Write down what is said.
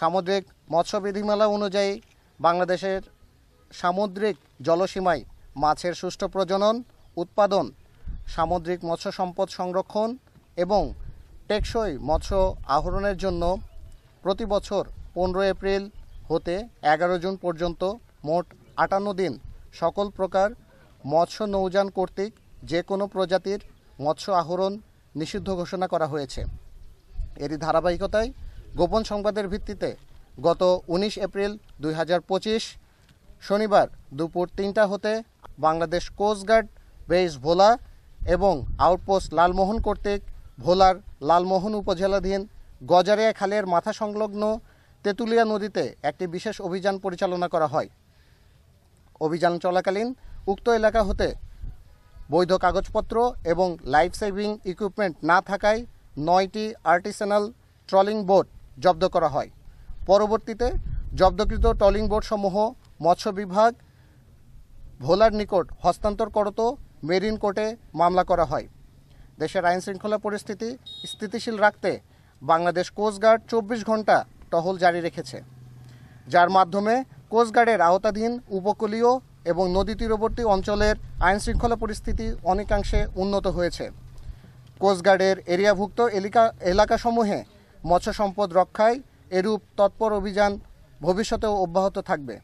সামুদ্রিক মৎস্য বিধিমালা অনুযায়ী বাংলাদেশের সামুদ্রিক জলসীমায় মাছের সুষ্ঠু প্রজনন, উৎপাদন, সামুদ্রিক মৎস্য সম্পদ সংরক্ষণ এবং টেকসই মৎস্য আহরণের জন্য প্রতি বছর 15 এপ্রিল হতে 11 জুন পর্যন্ত মোট 58 দিন সকল প্রকার মৎস্য নৌযান কর্তৃক যে কোনো প্রজাতির মৎস্য আহরণ নিষিদ্ধ ঘোষণা করা হয়েছে। এরই ধারাবাহিকতায় গোপন সংবাদের ভিত্তিতে গত 19 এপ্রিল 2025 শনিবার দুপুর 3টা হতে বাংলাদেশ কোস্টগার্ড বেস ভোলা এবং আউটপোস্ট লালমোহন কর্তৃক ভোলার লালমোহন উপজেলাধীন গজারিয়া খালের মাথা সংলগ্ন তেঁতুলিয়া নদীতে একটি বিশেষ অভিযান পরিচালনা করা হয়। অভিযান চলাকালীন উক্ত এলাকা হতে বৈধ কাগজপত্র এবং লাইফ সেভিং ইকুইপমেন্ট না থাকায় 9টি আর্টিসানাল ট্রলিং বোট জব্দ করা হয়। পরবর্তীতে জব্দকৃত ট্রলিং বোটসমূহ মৎস্য বিভাগ ভোলার নিকট হস্তান্তর করত মেরিন কোর্টে মামলা করা হয়। দেশের আইন শৃঙ্খলা পরিস্থিতি স্থিতিশীল রাখতে বাংলাদেশ কোস্টগার্ড 24 ঘন্টা টহল জারি রেখেছে, যার মাধ্যমে কোস্টগার্ডের আওতাধীন উপকূলীয় এবং নদী তীরবর্তী অঞ্চলের আইন শৃঙ্খলা পরিস্থিতি অনেকাংশে উন্নত হয়েছে। কোস্টগার্ডের এরিয়াভুক্ত এলাকাসমূহে মৎস্য সম্পদ রক্ষায় এরূপ তৎপর অভিযান ভবিষ্যতেও অব্যাহত থাকবে।